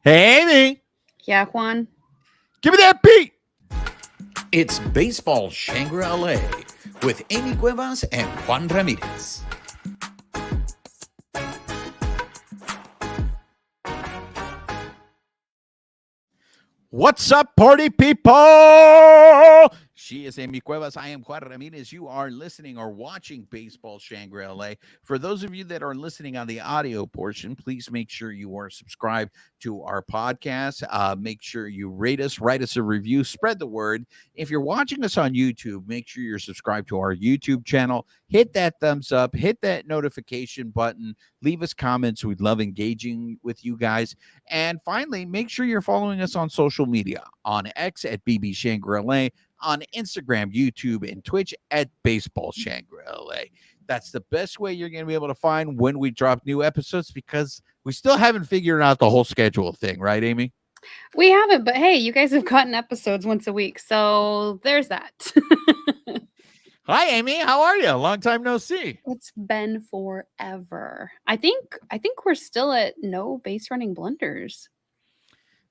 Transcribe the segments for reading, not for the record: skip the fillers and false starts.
Hey, Amy, Yeah, Juan. give me that beat. It's Baseball Shangri-La with Amy Cuevas and Juan Ramirez. What's up, party people? She is Amy Cuevas. I am Juan Ramirez. You are listening or watching Baseball Shangri-La. For those of you that are listening on the audio portion, please make sure you are subscribed to our podcast. Make sure you rate us, write us a review, spread the word. If you're watching us on YouTube, make sure you're subscribed to our YouTube channel. Hit that thumbs up, hit that notification button, leave us comments. We'd love engaging with you guys. And finally, make sure you're following us on social media on X at BB Shangri-La, on Instagram, YouTube, and Twitch at Baseball Shangri-La. That's the best way you're going to be able to find when we drop new episodes because we still haven't figured out the whole schedule thing, right, Amy? We haven't, but hey, you guys have gotten episodes once a week, so there's that. Hi, Amy. How are you? Long time no see. It's been forever. I think we're still at no base running blunders.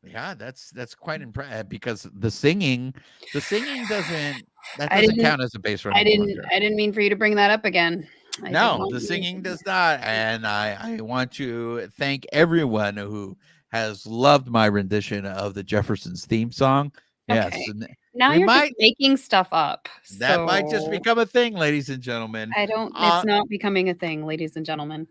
Yeah, that's quite impressive because the singing doesn't count as a base running blunder. I didn't mean for you to bring that up again. No, the singing does not. And I want to thank everyone who has loved my rendition of the Jeffersons theme song. Yes. Okay. Now you're just making stuff up. That might just become a thing, ladies and gentlemen. It's not becoming a thing, ladies and gentlemen.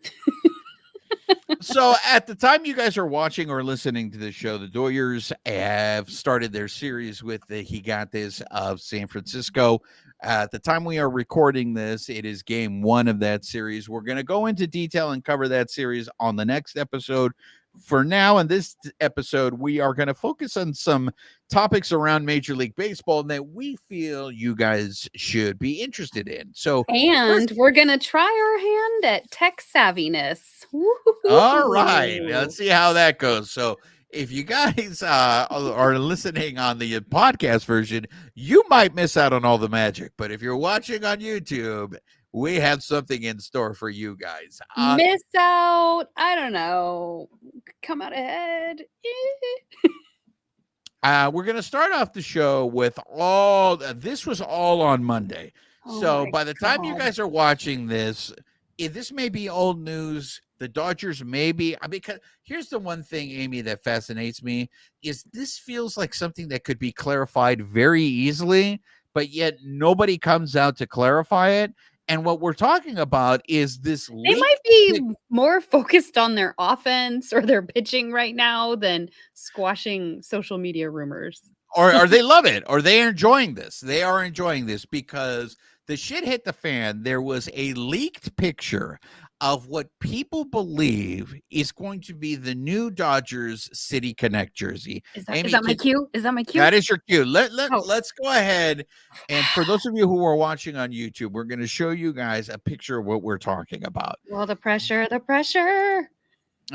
So at the time you guys are watching or listening to the show, the Doyers have started their series with the Gigantes of San Francisco. At the time we are recording this, it is game 1 of that series. We're going to go into detail and cover that series on the next episode. For now, in this episode, we are going to focus on some topics around Major League Baseball that we feel you guys should be interested in. We're going to try our hand at tech savviness. Woo-hoo-hoo. All right, let's see how that goes. So if you guys are listening on the podcast version, you might miss out on all the magic. But if you're watching on YouTube, we have something in store for you guys. Miss out. I don't know. Come out ahead. We're going to start off the show with this was all on Monday. So by the time you guys are watching this, this may be old news. The Dodgers may be, because here's the one thing, Amy, that fascinates me is this feels like something that could be clarified very easily, but yet nobody comes out to clarify it. And what we're talking about is this. They might be more focused on their offense or their pitching right now than squashing social media rumors. Or they love it, or they are enjoying this. They are enjoying this because the shit hit the fan. There was a leaked picture of what people believe is going to be the new Dodgers City Connect jersey. Is that my cue? Is that my cue? That is your cue. Let's go ahead. And for those of you who are watching on YouTube, we're going to show you guys a picture of what we're talking about. Well, the pressure.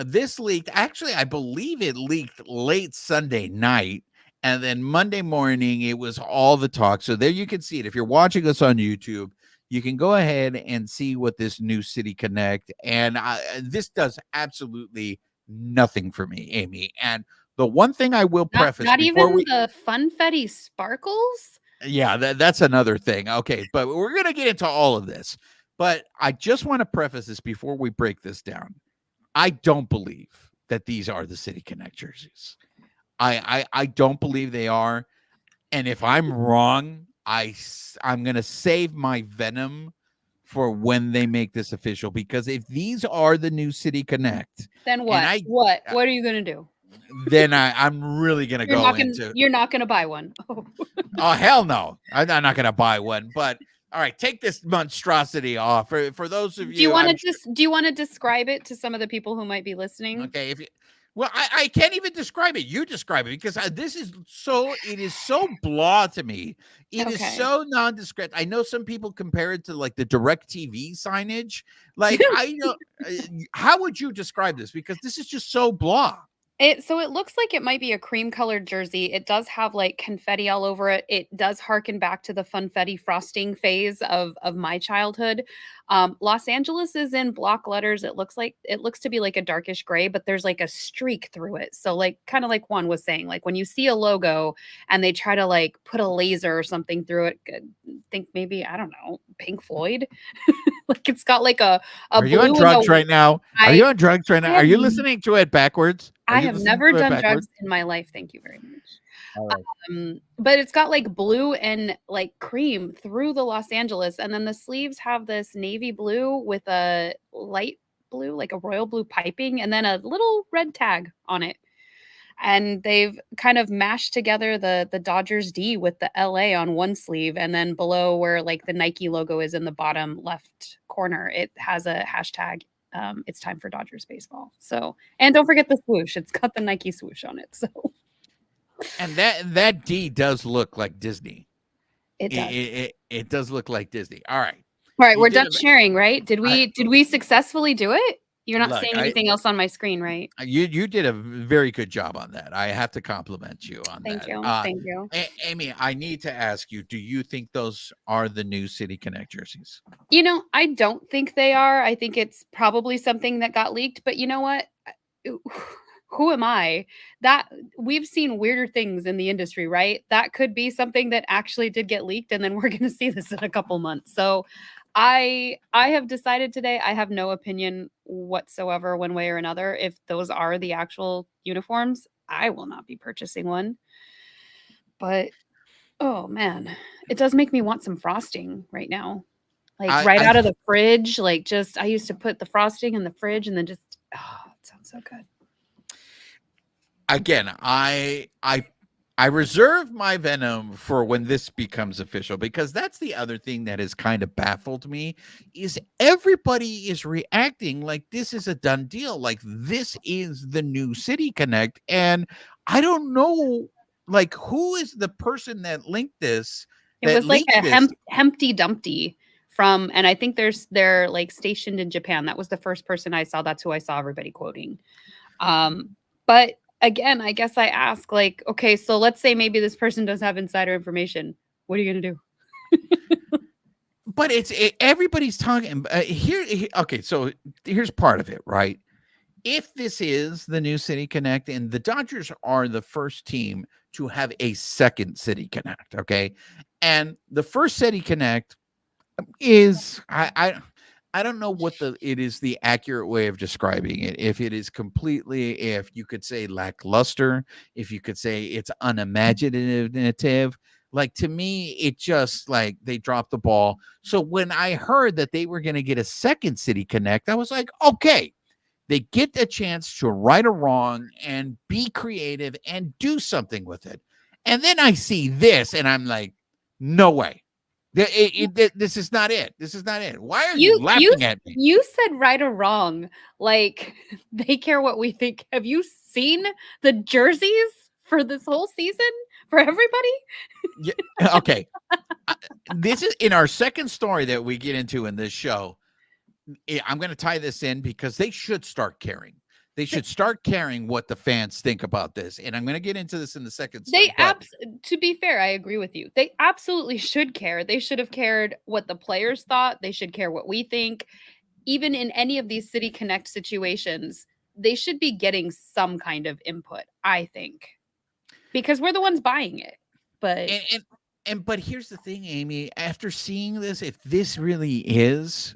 This leaked. Actually, I believe it leaked late Sunday night. And then Monday morning, it was all the talk. So there you can see it. If you're watching us on YouTube, you can go ahead and see what this new City Connect. And this does absolutely nothing for me, Amy. And the one thing I will preface. Not even the funfetti sparkles? Yeah, that's another thing. Okay, but we're going to get into all of this. But I just want to preface this before we break this down. I don't believe that these are the City Connect jerseys. I don't believe they are. And if I'm wrong, I'm going to save my venom for when they make this official, because if these are the new City Connect, then what? What are you going to do? Then I'm really going to go into. You're not going to buy one. Oh, hell no. I'm not going to buy one. But all right, take this monstrosity off. For those of you. Do you want to describe it to some of the people who might be listening? Okay, well, I can't even describe it. You describe it, because it is so blah to me. It is so nondescript. I know some people compare it to like the DirecTV signage. Like, how would you describe this? Because this is just so blah. So it looks like it might be a cream colored jersey. It does have like confetti all over it. It does harken back to the funfetti frosting phase of my childhood. Los Angeles is in block letters. It looks to be like a darkish gray, but there's like a streak through it. So like kind of like Juan was saying, like when you see a logo and they try to like put a laser or something through it, think maybe, I don't know, Pink Floyd. Like it's got like a Are you blue on and drugs a right now? Are I you on drugs right now? I Are have you listening to it backwards? Are I you have listening never to it done drugs backwards? in my life. Thank you very much. All right. But it's got like blue and like cream through the Los Angeles, and then the sleeves have this navy blue with a light blue, like a royal blue piping, and then a little red tag on it. And they've kind of mashed together the Dodgers D with the LA on one sleeve, and then below where like the Nike logo is in the bottom left corner, it has a hashtag. It's time for Dodgers baseball. So, and don't forget the swoosh. It's got the Nike swoosh on it. So And that D does look like Disney. it does. It does look like Disney. All right. All right, You we're did done sharing, right? Did we successfully do it? You're not Look, seeing anything else on my screen, right? you did a very good job on that. I have to compliment you on Thank that. you. Thank you. Amy, I need to ask you, do you think those are the new City Connect jerseys? You know, I don't think they are. I think it's probably something that got leaked, but you know what? Who am I? That we've seen weirder things in the industry, right? That could be something that actually did get leaked, and then we're going to see this in a couple months. So I have decided today I have no opinion whatsoever one way or another. If those are the actual uniforms, I will not be purchasing one. But oh man, it does make me want some frosting right now. Like right I out of the fridge, like just I used to put the frosting in the fridge and then just oh, it sounds so good. again, I reserve my venom for when this becomes official, because that's the other thing that has kind of baffled me is everybody is reacting like this is a done deal, like this is the new City Connect, and I don't know, like, who is the person that linked this, It that was like leaked a this. Humpty Dumpty from, and I think they're like stationed in Japan. That was the first person I saw. That's who I saw everybody quoting. But again, I guess I ask, like, okay, so let's say maybe this person does have insider information. What are you gonna do? But everybody's talking okay, so here's part of it, right? If this is the new City Connect, and the Dodgers are the first team to have a second City Connect, okay? And the first City Connect is I don't know what it is the accurate way of describing it. If it is completely, if you could say lackluster, if you could say it's unimaginative, like to me, it just like they dropped the ball. So when I heard that they were going to get a second City Connect, I was like, okay, they get a chance to right a wrong and be creative and do something with it. And then I see this and I'm like, no way. This is not it. This is not it. Why are you laughing at me? You said right or wrong. Like they care what we think. Have you seen the jerseys for this whole season for everybody? Yeah, okay. This is in our second story that we get into in this show. I'm going to tie this in because they should start caring. They should start caring what the fans think about this. And I'm going to get into this in the second story. To be fair, I agree with you. They absolutely should care. They should have cared what the players thought. They should care what we think. Even in any of these City Connect situations, they should be getting some kind of input, I think, because we're the ones buying it. But but here's the thing, Amy, after seeing this, if this really is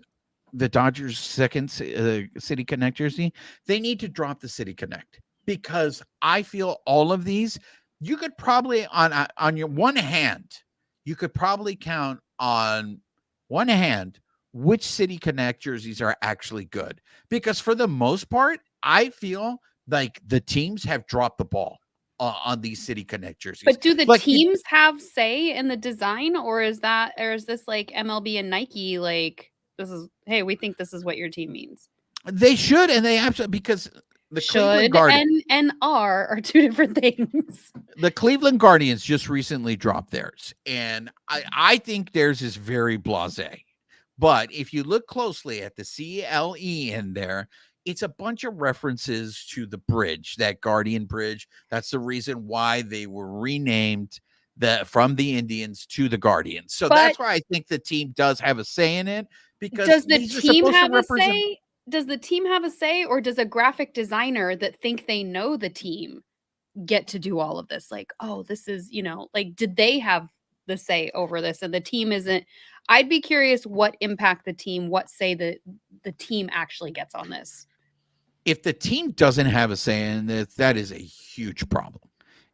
the Dodgers' second City Connect jersey, they need to drop the City Connect, because I feel all of these, you could probably on your one hand, you could probably count on one hand which City Connect jerseys are actually good, because for the most part, I feel like the teams have dropped the ball on these City Connect jerseys. But do the teams have say in the design, or is this like MLB and Nike, like this is, hey, we think this is what your team means? They should, and they absolutely, because the should and are two different things. The Cleveland Guardians just recently dropped theirs, and I think theirs is very blasé. But if you look closely at the CLE in there, it's a bunch of references to the bridge, that Guardian bridge. That's the reason why they were renamed from the Indians to the Guardians. So But that's why I think the team does have a say in it, because does the these are team supposed to have a represent. say? Does the team have a say, or does a graphic designer that think they know the team get to do all of this? Like, oh, this is, like, did they have the say over this and the team isn't? I'd be curious what impact what say the team actually gets on this. If the team doesn't have a say in this, that is a huge problem.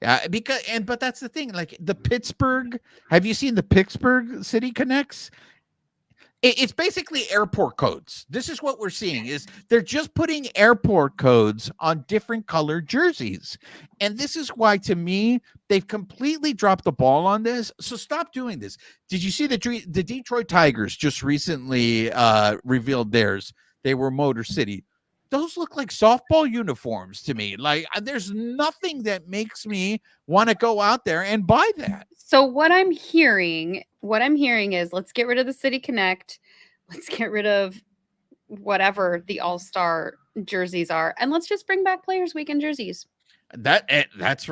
But that's the thing. Like the Pittsburgh, have you seen the Pittsburgh City Connects? It's basically airport codes. This is what we're seeing is they're just putting airport codes on different colored jerseys. And this is why, to me, they've completely dropped the ball on this. So stop doing this. Did you see the Detroit Tigers just recently revealed theirs? They were Motor City. Those look like softball uniforms to me. Like there's nothing that makes me want to go out there and buy that. So what I'm hearing is let's get rid of the City Connect. Let's get rid of whatever the All-Star jerseys are, and let's just bring back Players Weekend jerseys. That's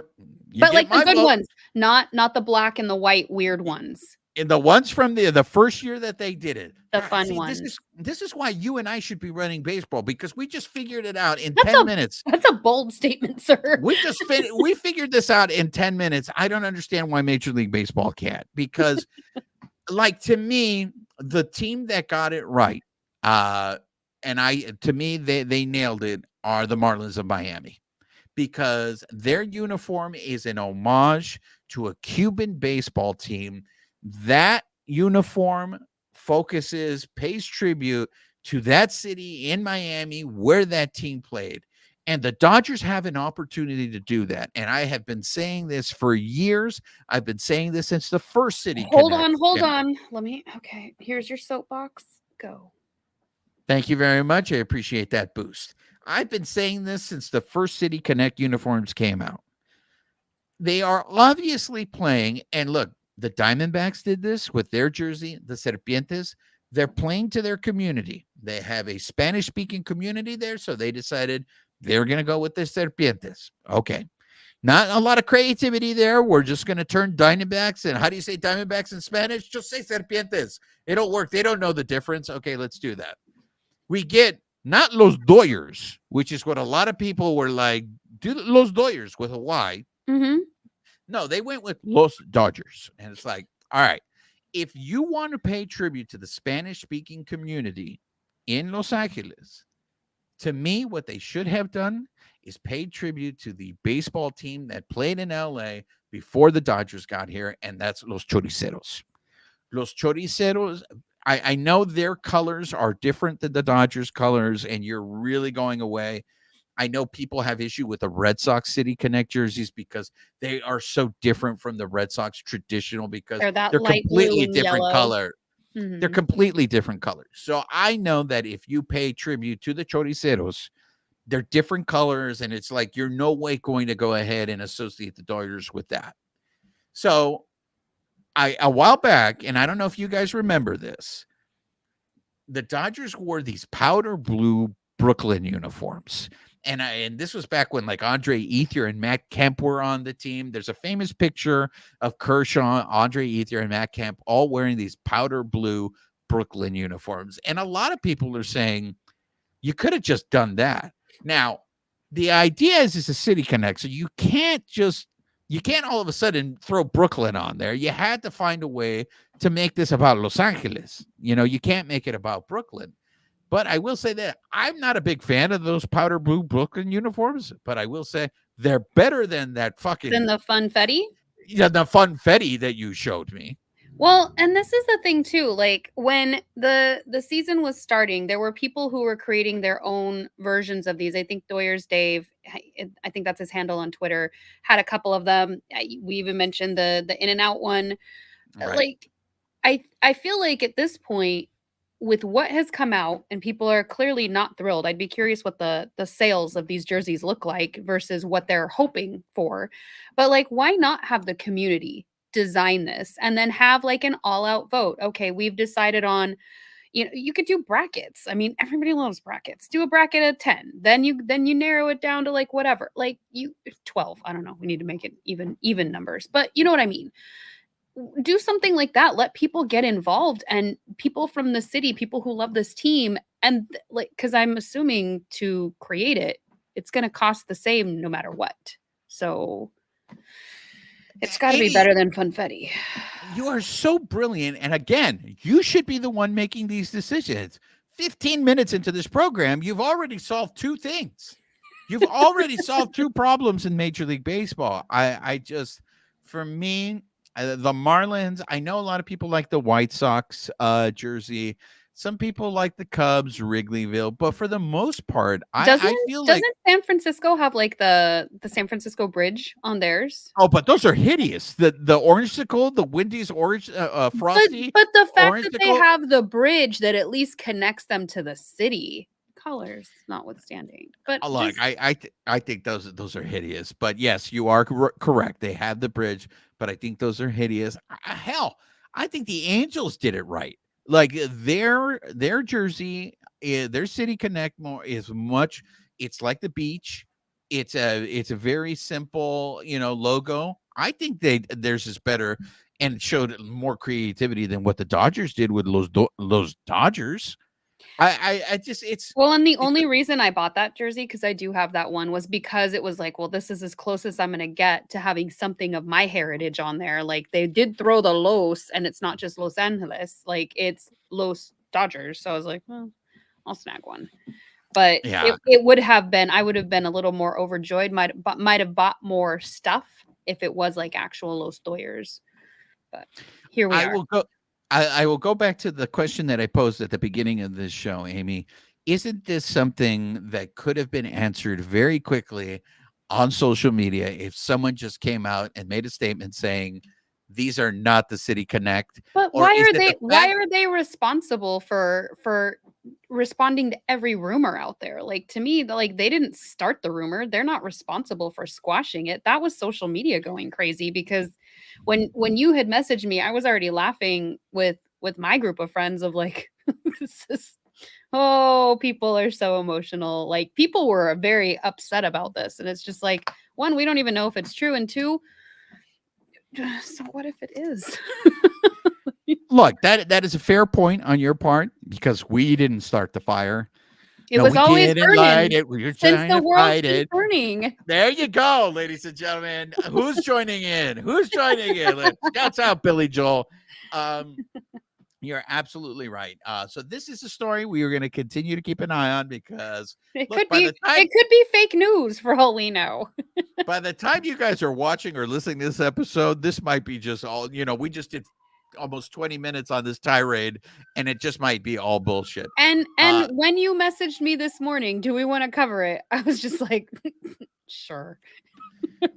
but like the good ones, not the black and the white weird ones. And the ones from the first year that they did it, the fun ones. This is why you and I should be running baseball, because we just figured it out in 10 minutes. That's a bold statement, sir. We figured this out in 10 minutes. I don't understand why Major League Baseball can't, because like to me, the team that got it right, to me they nailed it, are the Marlins of Miami, because their uniform is an homage to a Cuban baseball team. That uniform pays tribute to that city in Miami where that team played. And the Dodgers have an opportunity to do that. And I have been saying this for years. I've been saying this since the first City Connect. Hold on. Okay, here's your soapbox. Go. Thank you very much. I appreciate that boost. I've been saying this since the first City Connect uniforms came out. They are obviously playing, and look, the Diamondbacks did this with their jersey, the Serpientes. They're playing to their community. They have a Spanish-speaking community there, so they decided they're going to go with the Serpientes. Okay. Not a lot of creativity there. We're just going to turn Diamondbacks, and how do you say Diamondbacks in Spanish? Just say Serpientes. It'll work. They don't know the difference. Okay, let's do that. We get not Los Doyers, which is what a lot of people were like, do Los Doyers with a Y. Mm-hmm. No, they went with Los Dodgers. And it's like, all right, if you want to pay tribute to the Spanish-speaking community in Los Angeles, to me, what they should have done is paid tribute to the baseball team that played in LA before the Dodgers got here, and that's Los Choriceros. Los Choriceros, I know their colors are different than the Dodgers colors, and you're really going away. I know people have issue with the Red Sox City Connect jerseys because they are so different from the Red Sox traditional, because they're completely different color. Mm-hmm. They're completely different colors. So I know that if you pay tribute to the Choriceros, they're different colors, and it's like you're no way going to go ahead and associate the Dodgers with that. So a while back, and I don't know if you guys remember this, the Dodgers wore these powder blue Brooklyn uniforms. And this was back when like Andre Ethier and Matt Kemp were on the team. There's a famous picture of Kershaw, Andre Ethier, and Matt Kemp all wearing these powder blue Brooklyn uniforms. And a lot of people are saying you could have just done that. Now, the idea is it's a City Connect, so you can't all of a sudden throw Brooklyn on there. You had to find a way to make this about Los Angeles. You can't make it about Brooklyn. But I will say that I'm not a big fan of those powder blue Brooklyn uniforms, but I will say they're better than that fucking... Than the funfetti? Yeah, the funfetti that you showed me. Well, and this is the thing too, like when the season was starting, there were people who were creating their own versions of these. I think Doyers Dave, I think that's his handle on Twitter, had a couple of them. We even mentioned the In-N-Out one. Right. Like I feel like at this point, with what has come out, and people are clearly not thrilled. I'd be curious what the sales of these jerseys look like versus what they're hoping for. But like, why not have the community design this and then have like an all-out vote? Okay, we've decided on, You could do brackets. I mean, everybody loves brackets. Do a bracket of 10. Then you narrow it down to like whatever. Like you 12. I don't know. We need to make it even numbers. But you know what I mean? Do something like that. Let people get involved, and people from the city, people who love this team, and like, because I'm assuming to create it, it's going to cost the same no matter what. So it's got to be Amy, better than funfetti. you are so brilliant. And again, you should be the one making these decisions. 15 minutes into this program, you've already solved two things. You've already solved two problems in Major League Baseball. I just, for me, the Marlins, I know a lot of people like the White Sox jersey. Some people like the Cubs, Wrigleyville, but for the most part, I feel like, Doesn't San Francisco have like the San Francisco Bridge on theirs? oh, but those are hideous. The orangesicle, the Wendy's orange, frosty But the fact that they orangesicle. have the bridge that at least connects them to the city, colors notwithstanding. But Look, just, I think those are hideous. But yes, you are correct. They have the bridge, but I think those are hideous. Hell, I think the Angels did it right. Like their jersey, their City Connect more is much. It's like the beach. It's a very simple logo. I think theirs is better and showed more creativity than what the Dodgers did with those Dodgers. I just well, and the it's only reason I bought that jersey, because I do have that one, was because it was like, well, this is as close as I'm going to get to having something of my heritage on there. Like they did throw the Los, and it's not just Los Angeles, like it's Los Dodgers. So I was like, well, I'll snag one. But yeah. it would have been, I would have been a little more overjoyed. Might have bought more stuff if it was like actual Los Doyers. But here we I are. will go. I will go back to the question that I posed at the beginning of this show, Amy. Isn't this something that could have been answered very quickly on social media if someone just came out and made a statement saying these are not the City Connect? But Or is it the why fact? are they responsible for responding to every rumor out there? Like to me, like they didn't start the rumor. They're not responsible for squashing it. That was social media going crazy, because when you had messaged me, I was already laughing with my group of friends of like this is, oh, people are so emotional. Like people were very upset about this, and it's just like, one, we don't even know if it's true, and two, so what if it is? Look, that is a fair point on your part because we didn't start the fire. It No, was we always didn't light burning it. We were since trying the to world's fight been it. burning. There you go, ladies and gentlemen. Who's joining in? Who's joining in? Shouts out, Billy Joel. Um, you're absolutely right. So this is a story we are going to continue to keep an eye on because It look, could be fake news for all we know. by the time you guys are watching or listening to this episode, this might be just all, we just did almost 20 minutes on this tirade and it just might be all bullshit. And Uh, when you messaged me this morning, do we want to cover it? I was just like, sure.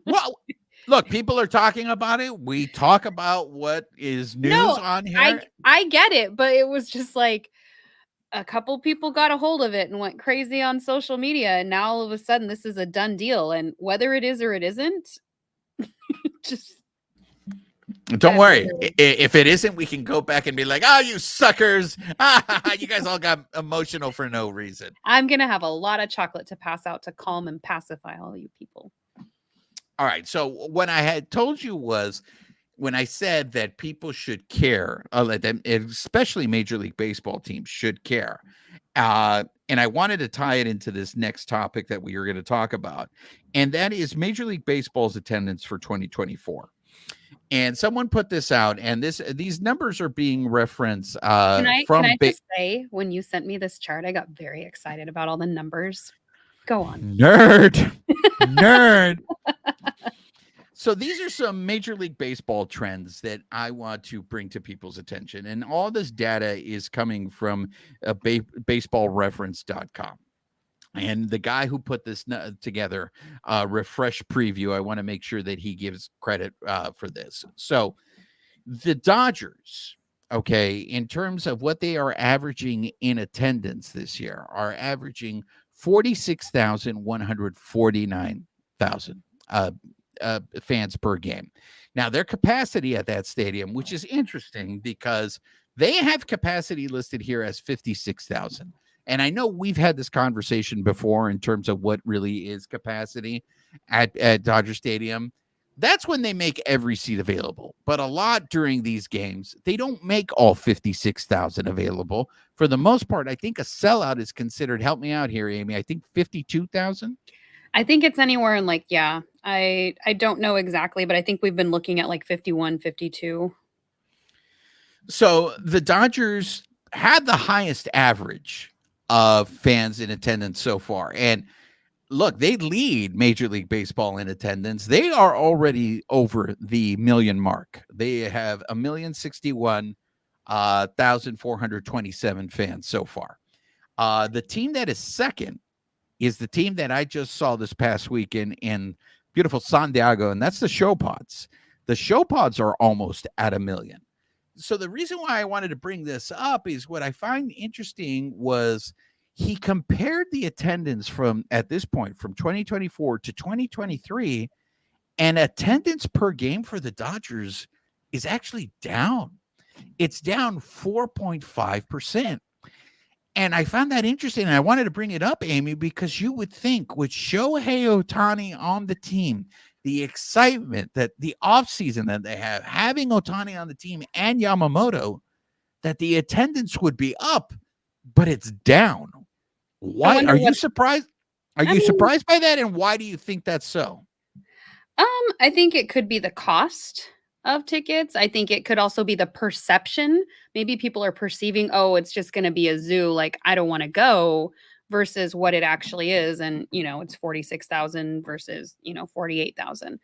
well, look, people are talking about it. We talk about what is news No, on here. I get it, but it was just like a couple people got a hold of it and went crazy on social media, and now all of a sudden this is a done deal, and whether it is or it isn't, just Don't worry. If it isn't, we can go back and be like, oh, you suckers. You guys all got emotional for no reason. I'm going to have a lot of chocolate to pass out to calm and pacify all you people. All right. So what I had told you was when I said that people should care, especially Major League Baseball teams should care. And I wanted to tie it into this next topic that we were going to talk about. And that is Major League Baseball's attendance for 2024. And someone put this out, and these numbers are being referenced Can I just say, when you sent me this chart, I got very excited about all the numbers. Go on. Nerd. So these are some Major League Baseball trends that I want to bring to people's attention. And all this data is coming from baseballreference.com. And the guy who put this together, Refresh Preview, I want to make sure that he gives credit for this. So the Dodgers, okay, in terms of what they are averaging in attendance this year, are averaging 46,149,000 fans per game. Now, their capacity at that stadium, which is interesting because They have capacity listed here as 56,000. And I know we've had this conversation before in terms of what really is capacity at Dodger Stadium. That's when they make every seat available. But a lot during these games, they don't make all 56,000 available. For the most part, I think a sellout is considered, help me out here, Amy, I think 52,000. I think it's anywhere in like, yeah, I don't know exactly, but I think we've been looking at like 51, 52. So the Dodgers had the highest average of fans in attendance so far. And look, they lead Major League Baseball in attendance. They are already over the million mark. They have 1,061,427 fans so far. The team that is second is the team that I just saw this past weekend in beautiful San Diego, and that's the Show Pods. The Show Pods are almost at 1 million. So the reason why I wanted to bring this up is what I find interesting was he compared the attendance from at this point from 2024 to 2023, and attendance per game for the Dodgers is actually down. It's down 4.5%. And I found that interesting. And I wanted to bring it up, Amy, because you would think with Shohei Ohtani on the team, the excitement that the offseason that they have, having Ohtani on the team and Yamamoto, that the attendance would be up, but it's down. Why are you surprised? Are you surprised by that? And why do you think that's so? I think it could be the cost of tickets. I think it could also be the perception. Maybe people are perceiving, oh, it's just going to be a zoo. Like, I don't want to go versus what it actually is. And, it's 46,000 versus, 48,000.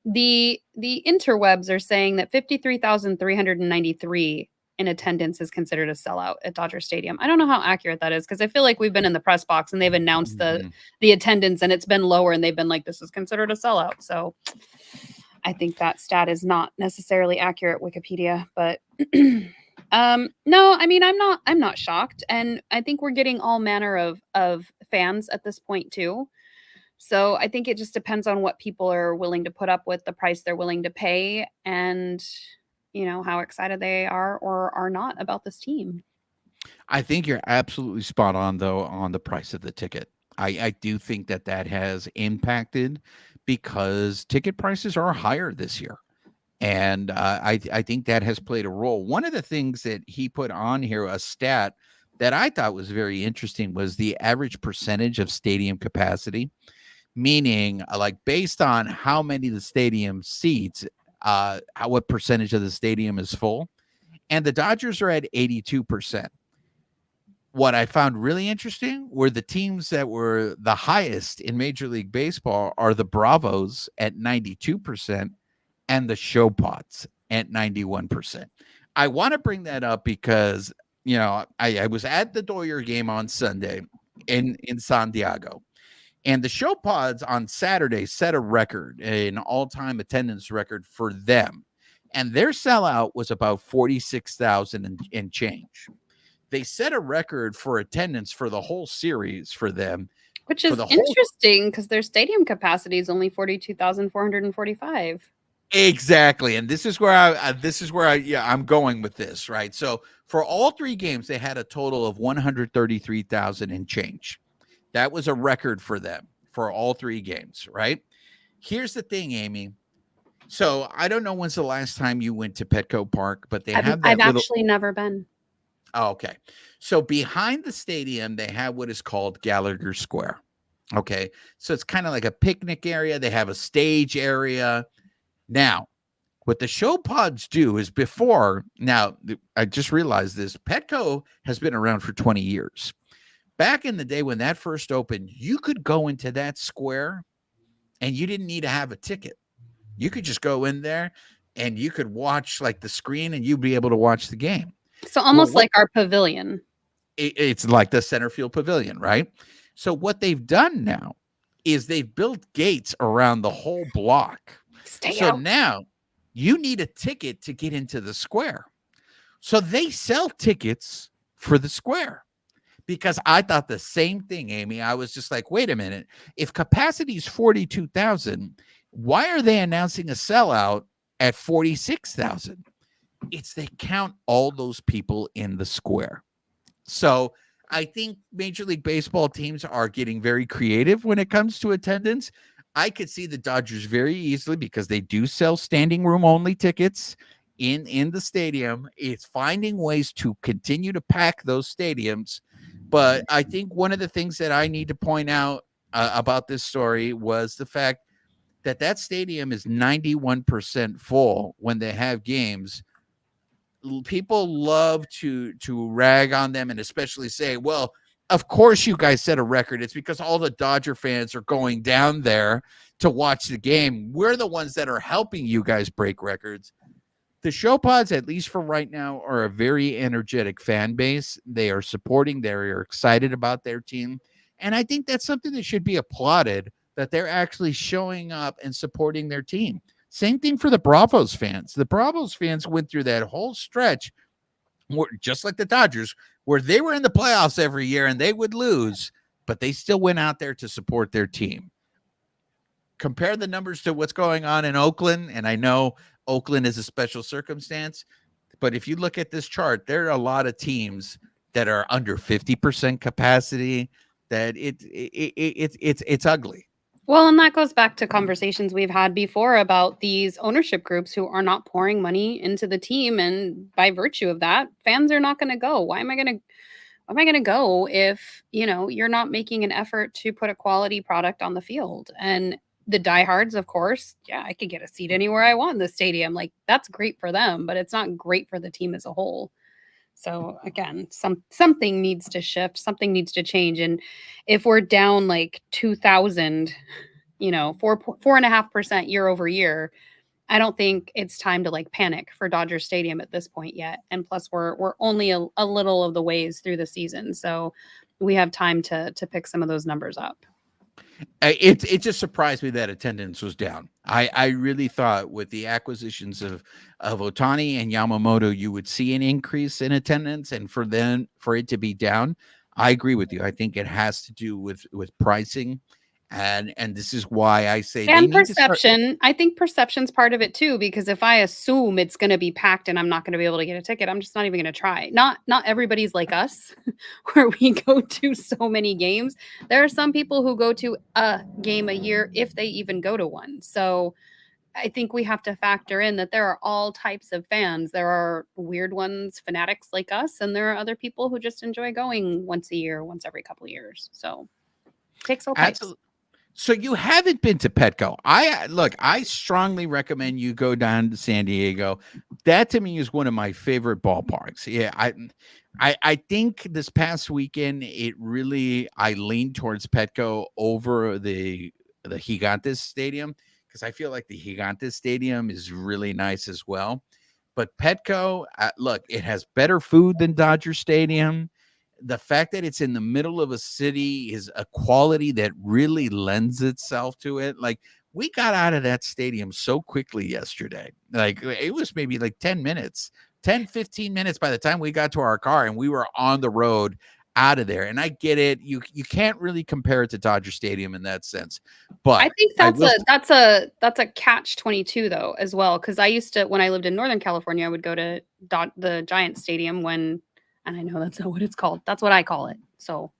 The interwebs are saying that 53,393 in attendance is considered a sellout at Dodger Stadium. I don't know how accurate that is because I feel like we've been in the press box and they've announced the attendance and it's been lower and they've been like, this is considered a sellout. So I think that stat is not necessarily accurate, Wikipedia, but no, I mean, I'm not shocked. And I think we're getting all manner of fans at this point too. So I think it just depends on what people are willing to put up with, the price they're willing to pay, and how excited they are or are not about this team. I think you're absolutely spot on, though, on the price of the ticket. I do think that has impacted because ticket prices are higher this year. And I think that has played a role. One of the things that he put on here, a stat that I thought was very interesting, was the average percentage of stadium capacity, meaning like based on how many of the stadium seats, what percentage of the stadium is full. And the Dodgers are at 82%. What I found really interesting were the teams that were the highest in Major League Baseball are the Bravos at 92% and the Show Pods at 91%. I want to bring that up because, I was at the Doyer game on Sunday in San Diego. And the Show Pods on Saturday set a record, an all-time attendance record for them. And their sellout was about 46,000 and change. They set a record for attendance for the whole series for them. Which is interesting because their stadium capacity is only 42,445. Exactly. And this is where I'm going with this, right? So for all three games, they had a total of 133,000 and change. That was a record for them for all three games, right? Here's the thing, Amy. So I don't know when's the last time you went to Petco Park, but I've actually never been. Oh, okay. So behind the stadium, they have what is called Gallagher Square. Okay. So it's kind of like a picnic area. They have a stage area. Now, what the Show Pods do is now I just realized this, Petco has been around for 20 years. Back in the day when that first opened, you could go into that square and you didn't need to have a ticket. You could just go in there and you could watch like the screen and you'd be able to watch the game. So almost like our pavilion. It's like the center field pavilion, right? So what they've done now is they've built gates around the whole block. So now you need a ticket to get into the square. So they sell tickets for the square. Because I thought the same thing, Amy. I was just like, wait a minute. If capacity is 42,000, why are they announcing a sellout at 46,000? It's they count all those people in the square. So I think Major League Baseball teams are getting very creative when it comes to attendance. I could see the Dodgers very easily because they do sell standing room only tickets in the stadium. It's finding ways to continue to pack those stadiums. But I think one of the things that I need to point out about this story was the fact that that stadium is 91% full when they have games. People love to rag on them and especially say, well, of course you guys set a record. It's because all the Dodger fans are going down there to watch the game. We're the ones that are helping you guys break records. The show pods, at least for right now, are a very energetic fan base. They are supporting, they are excited about their team. And I think that's something that should be applauded, that they're actually showing up and supporting their team. Same thing for the Bravos fans. The Bravos fans went through that whole stretch, just like the Dodgers, where they were in the playoffs every year and they would lose, but they still went out there to support their team. Compare the numbers to what's going on in Oakland, and I know Oakland is a special circumstance, but if you look at this chart, there are a lot of teams that are under 50% capacity. That it's ugly. Well, and that goes back to conversations we've had before about these ownership groups who are not pouring money into the team, and by virtue of that, fans are not going to go. Why am I going to go if, you're not making an effort to put a quality product on the field? And the diehards, of course, yeah, I could get a seat anywhere I want in the stadium. Like, that's great for them, but it's not great for the team as a whole. So again, something needs to shift, something needs to change. And if we're down like 2,000, 4.5% year over year, I don't think it's time to like panic for Dodger Stadium at this point yet. And plus, we're only a little of the ways through the season, so we have time to pick some of those numbers up. It just surprised me that attendance was down. I really thought with the acquisitions of Otani and Yamamoto, you would see an increase in attendance, and for it to be down, I agree with you. I think it has to do with pricing, and this is why I say they And need to start. perception. I think perception's part of it too, because if I assume it's going to be packed and I'm not going to be able to get a ticket, I'm just not even going to try. Not everybody's like us, where we go to so many games. There are some people who go to a game a year if they even go to one. So I think we have to factor in that there are all types of fans. There are weird ones, fanatics like us, and there are other people who just enjoy going once a year, once every couple of years. So takes all types. Absolutely. So you haven't been to Petco. I strongly recommend you go down to San Diego. That to me is one of my favorite ballparks. Yeah, I think this past weekend I leaned towards Petco over the Gigantes Stadium because I feel like the Gigantes Stadium is really nice as well. But Petco, look, it has better food than Dodger Stadium. The fact that it's in the middle of a city is a quality that really lends itself to it. Like, we got out of that stadium so quickly yesterday. Like, it was maybe like 15 minutes by the time we got to our car, and we were on the road out of there. And I get it. You can't really compare it to Dodger Stadium in that sense. But I think that's a catch 22 though as well, because I used to, when I lived in Northern California, I would go to the Giant Stadium and I know that's not what it's called. That's what I call it. So,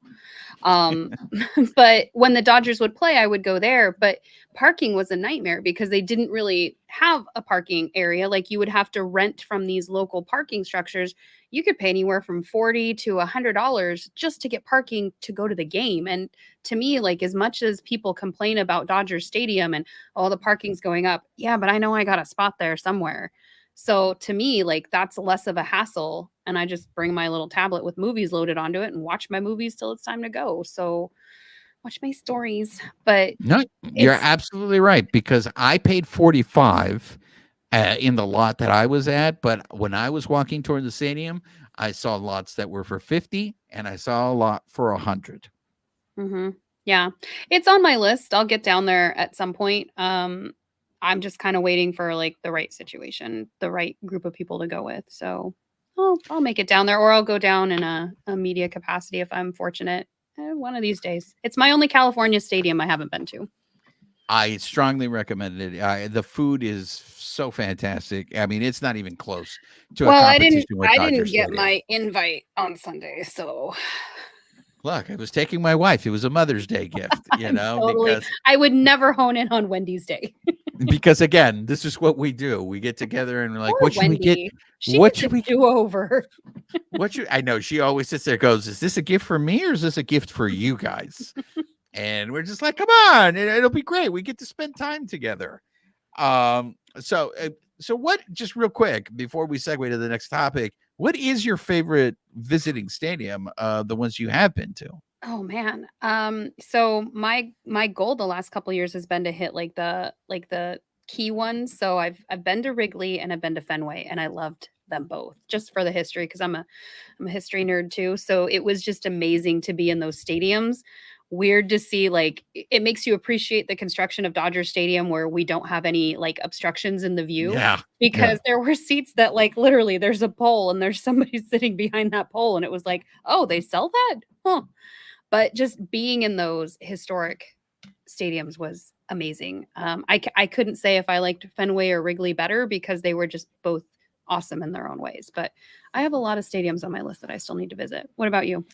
but when the Dodgers would play, I would go there. But parking was a nightmare because they didn't really have a parking area. Like, you would have to rent from these local parking structures. You could pay anywhere from $40 to $100 just to get parking to go to the game. And to me, like, as much as people complain about Dodger Stadium and all the parking's going up, yeah, but I know I got a spot there somewhere. So to me, like, that's less of a hassle. And I just bring my little tablet with movies loaded onto it and watch my movies till it's time to go. So watch my stories. But no, you're absolutely right, because I paid 45 in the lot that I was at, but when I was walking toward the stadium, I saw lots that were for 50 and I saw a lot for 100. Yeah, it's on my list. I'll get down there at some point. I'm just kind of waiting for like the right situation, the right group of people to go with. So I'll make it down there, or I'll go down in a media capacity if I'm fortunate. One of these days. It's my only California stadium I haven't been to. I strongly recommend it. The food is so fantastic. I mean, it's not even close to a Well, competition with I Dodger didn't get Stadium. my invite on Sunday, so Look, I was taking my wife. It was a Mother's Day gift, I'm totally because I would never hone in on Wendy's day. again, this is what we do. We get together and we're like, Poor what should we get? Wendy. She What needs a should we do-over. what should I know? She always sits there, goes, is this a gift for me or is this a gift for you guys? And we're just like, come on, it'll be great. We get to spend time together. So what, just real quick before we segue to the next topic, what is your favorite visiting stadium, the ones you have been to? Oh man. So my goal the last couple years has been to hit like the key ones. So I've been to Wrigley and I've been to Fenway and I loved them both just for the history because I'm a history nerd too. So it was just amazing to be in those stadiums. Weird to see like it makes you appreciate the construction of Dodger Stadium where we don't have any like obstructions in the view Yeah. Yeah. because there were seats that like literally there's a pole and there's somebody sitting behind that pole and it was like, "Oh, they sell that?" Huh. But just being in those historic stadiums was amazing. I couldn't say if I liked Fenway or Wrigley better because they were just both awesome in their own ways. But I have a lot of stadiums on my list that I still need to visit. What about you?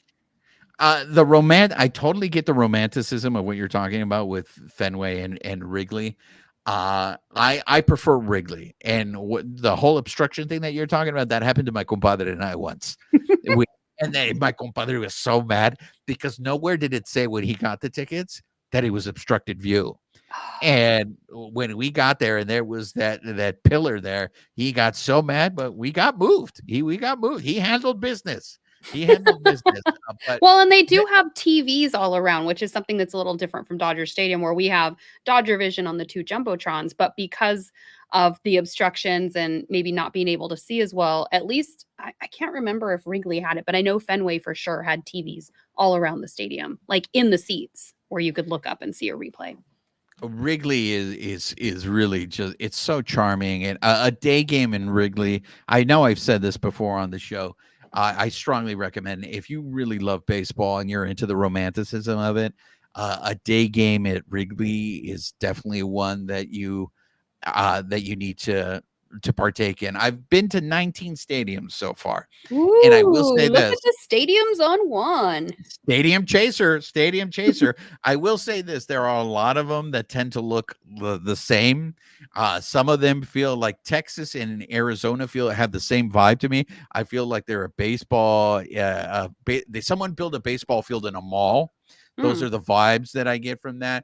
I totally get the romanticism of what you're talking about with Fenway and Wrigley. I prefer Wrigley, and what the whole obstruction thing that you're talking about, that happened to my compadre and I once. We, my compadre was so mad because nowhere did it say when he got the tickets that it was obstructed view. And when we got there and there was that pillar there, he got so mad, but we got moved. We got moved. He handled business. He handled business. But Well, and they do th- have TVs all around, which is something that's a little different from Dodger Stadium, where we have Dodger Vision on the two Jumbotrons. But because of the obstructions and maybe not being able to see as well, at least I can't remember if Wrigley had it, but I know Fenway for sure had TVs all around the stadium, like in the seats where you could look up and see a replay. Wrigley is really just, it's so charming, and a day game in Wrigley. I know I've said this before on the show. I strongly recommend, if you really love baseball and you're into the romanticism of it, a day game at Wrigley is definitely one that you need to partake in. I've been to 19 stadiums so far, and I will Ooh, say look at this: the stadiums on one. Stadium Chaser, Stadium Chaser. I will say this: there are a lot of them that tend to look the same. Some of them feel like Texas and Arizona have the same vibe to me. I feel like they're a baseball. Someone built a baseball field in a mall. Those Mm, are the vibes that I get from that.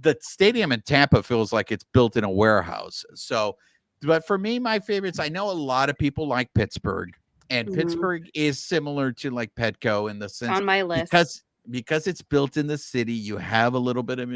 The stadium in Tampa feels like it's built in a warehouse. So, but for me, my favorites. I know a lot of people like Pittsburgh, and mm, Pittsburgh is similar to like Petco in the it's sense, on my list. because it's built in the city. You have a little bit of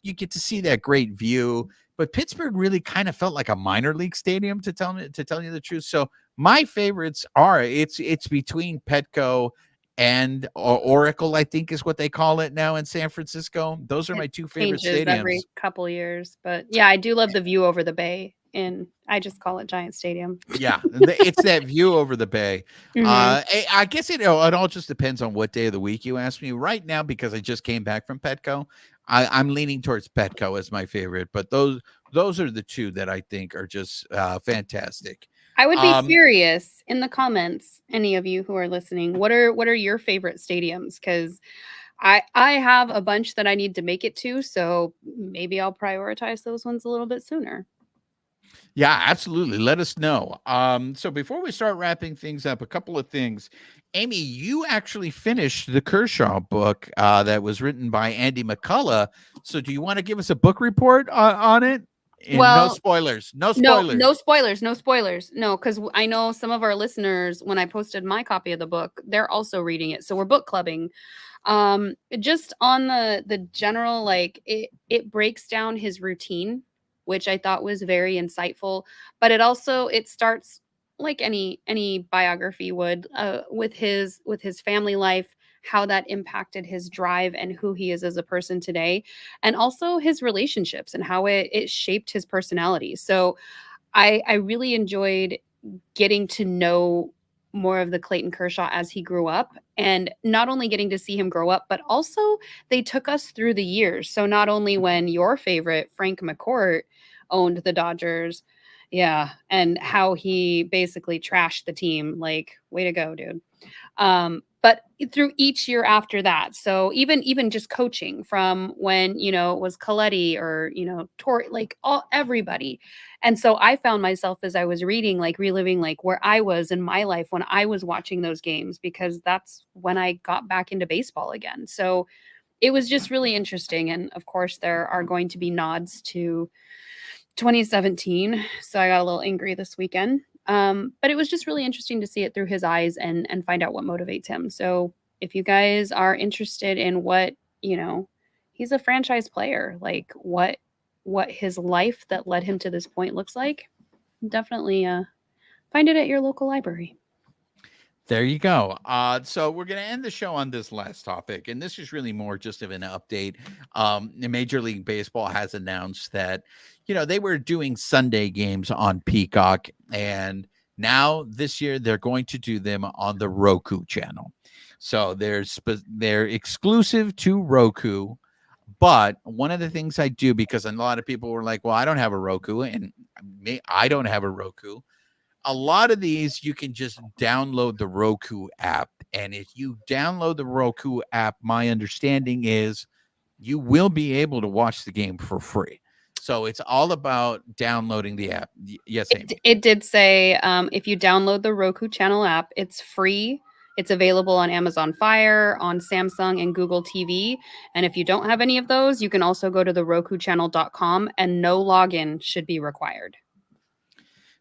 you get to see that great view. But Pittsburgh really kind of felt like a minor league stadium, to tell you the truth. So my favorites are, it's between Petco and Oracle, I think is what they call it now in San Francisco. Those are It my two favorite changes stadiums. every couple years, but yeah, I do love the view over the bay, and I just call it Giant Stadium. Yeah, it's that view over the bay. Mhm. I guess it all just depends on what day of the week you ask me. Right now, because I just came back from Petco, I'm leaning towards Petco as my favorite. But those are the two that I think are just fantastic. I would be Um, curious in the comments, any of you who are listening, what are your favorite stadiums? Because I have a bunch that I need to make it to, so maybe I'll prioritize those ones a little bit sooner. Yeah, absolutely. Let us know. So before we start wrapping things up, a couple of things. Amy, you actually finished the Kershaw book that was written by Andy McCullough. So do you want to give us a book report on it? And no Well, spoilers. No no, no spoilers. spoilers, no spoilers. No, because I know some of our listeners, when I posted my copy of the book, they're also reading it. So we're book clubbing. Just on the general, like it breaks down his routine, which I thought was very insightful, but it starts like any biography would, with his family life, how that impacted his drive and who he is as a person today, and also his relationships and how it shaped his personality. So I really enjoyed getting to know more of the Clayton Kershaw as he grew up, and not only getting to see him grow up, but also they took us through the years. So not only when your favorite Frank McCourt owned the Dodgers, yeah, and how he basically trashed the team, like way to go, dude. But through each year after that, so even just coaching from when it was Coletti or Tori, like all everybody. And so I found myself as I was reading, like reliving like where I was in my life when I was watching those games, because that's when I got back into baseball again. So it was just really interesting. And of course, there are going to be nods to 2017. So I got a little angry this weekend. But it was just really interesting to see it through his eyes and find out what motivates him. So if you guys are interested in what, he's a franchise player, like what his life that led him to this point looks like, definitely find it at your local library. There you go. So we're going to end the show on this last topic, and this is really more just of an update. Major League Baseball has announced that, they were doing Sunday games on Peacock, and now this year they're going to do them on the Roku channel. So they're exclusive to Roku. But one of the things I do, because a lot of people were like, well, I don't have a Roku, and I don't have a Roku. A lot of these you can just download the Roku app. And if you download the Roku app, my understanding is you will be able to watch the game for free. So it's all about downloading the app. Yes, Amy. It did say if you download the Roku channel app, it's free. It's available on Amazon Fire, on Samsung and Google TV. And if you don't have any of those, you can also go to the RokuChannel.com, and no login should be required.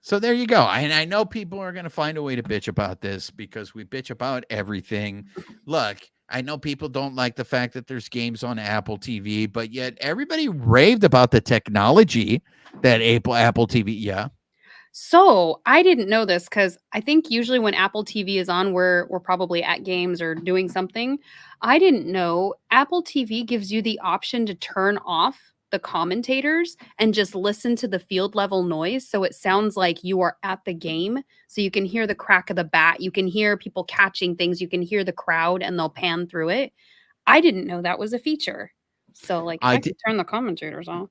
So there you go. And I know people are going to find a way to bitch about this because we bitch about everything. Look, I know people don't like the fact that there's games on Apple TV, but yet everybody raved about the technology that Apple TV. Yeah. So I didn't know this because I think usually when Apple TV is on, we're probably at games or doing something. I didn't know Apple TV gives you the option to turn off the commentators and just listen to the field level noise. So it sounds like you are at the game. So you can hear the crack of the bat. You can hear people catching things. You can hear the crowd and they'll pan through it. I didn't know that was a feature. So like I could turn the commentators off.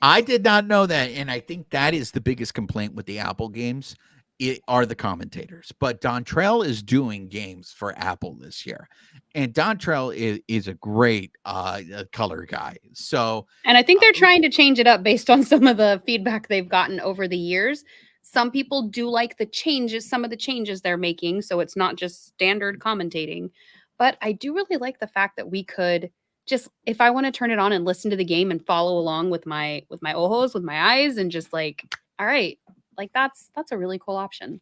I did not know that. And I think that is the biggest complaint with the Apple games are the commentators. But Dontrell is doing games for Apple this year. And Dontrell is a great color guy. So, and I think they're trying to change it up based on some of the feedback they've gotten over the years. Some people do like some of the changes they're making. So it's not just standard commentating. But I do really like the fact that we could just, if I want to turn it on and listen to the game and follow along with my ojos, with my eyes, and just like, all right, like that's a really cool option.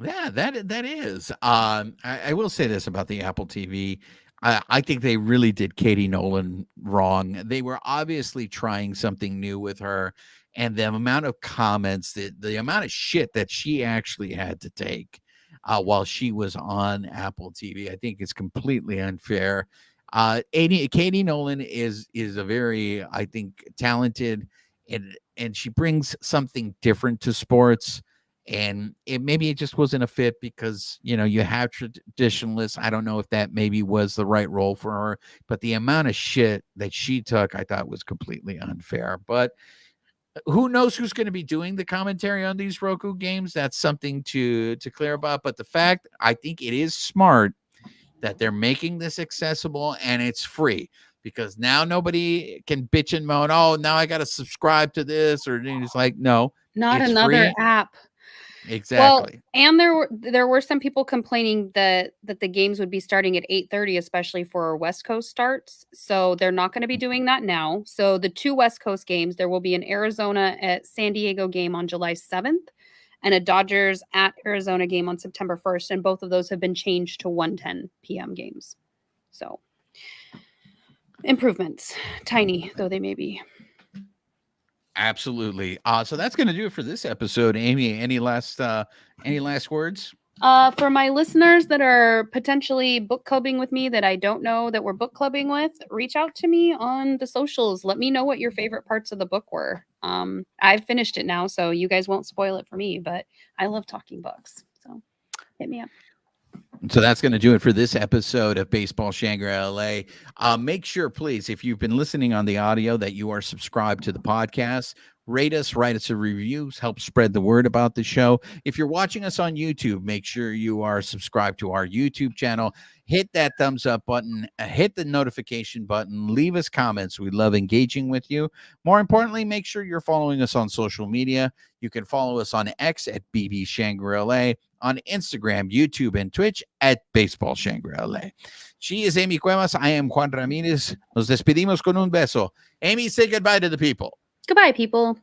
Yeah, that is. I will say this about the Apple TV. I think they really did Katie Nolan wrong. They were obviously trying something new with her, and the amount of comments, the amount of shit that she actually had to take while she was on Apple TV, I think is completely unfair. Katie Nolan is a very, I think, talented, and she brings something different to sports. And maybe it just wasn't a fit because you have traditionalists. I don't know if that maybe was the right role for her, but the amount of shit that she took, I thought was completely unfair. But who knows who's going to be doing the commentary on these Roku games? That's something to clear about. But the fact, I think it is smart that they're making this accessible and it's free, because now nobody can bitch and moan, oh, now I got to subscribe to this, or it's like, no, not it's another free. app. Exactly. Well, and there were some people complaining that the games would be starting at 8:30, especially for West Coast starts. So they're not going to be doing that now. So the two West Coast games, there will be an Arizona at San Diego game on July 7th and a Dodgers at Arizona game on September 1st. And both of those have been changed to 1:10 p.m. games. So improvements, tiny though they may be. Absolutely. So that's going to do it for this episode. Amy, any last words? For my listeners that are potentially book clubbing with me that I don't know that we're book clubbing with, reach out to me on the socials. Let me know what your favorite parts of the book were. I've finished it now, so you guys won't spoil it for me, but I love talking books. So Hit me up. So that's going to do it for this episode of Baseball Shangri-La. Make sure, please, if you've been listening on the audio, that you are subscribed to the podcast. Rate us, write us a reviews, help spread the word about the show. If you're watching us on YouTube, make sure you are subscribed to our YouTube channel. Hit that thumbs up button, hit the notification button, leave us comments. We love engaging with you. More importantly, make sure you're following us on social media. You can follow us on X at BB Shangri-La, on Instagram, YouTube, and Twitch at Baseball Shangri-La. She is Amy Cuevas. I am Juan Ramirez. Nos despedimos con un beso. Amy, say goodbye to the people. Goodbye, people.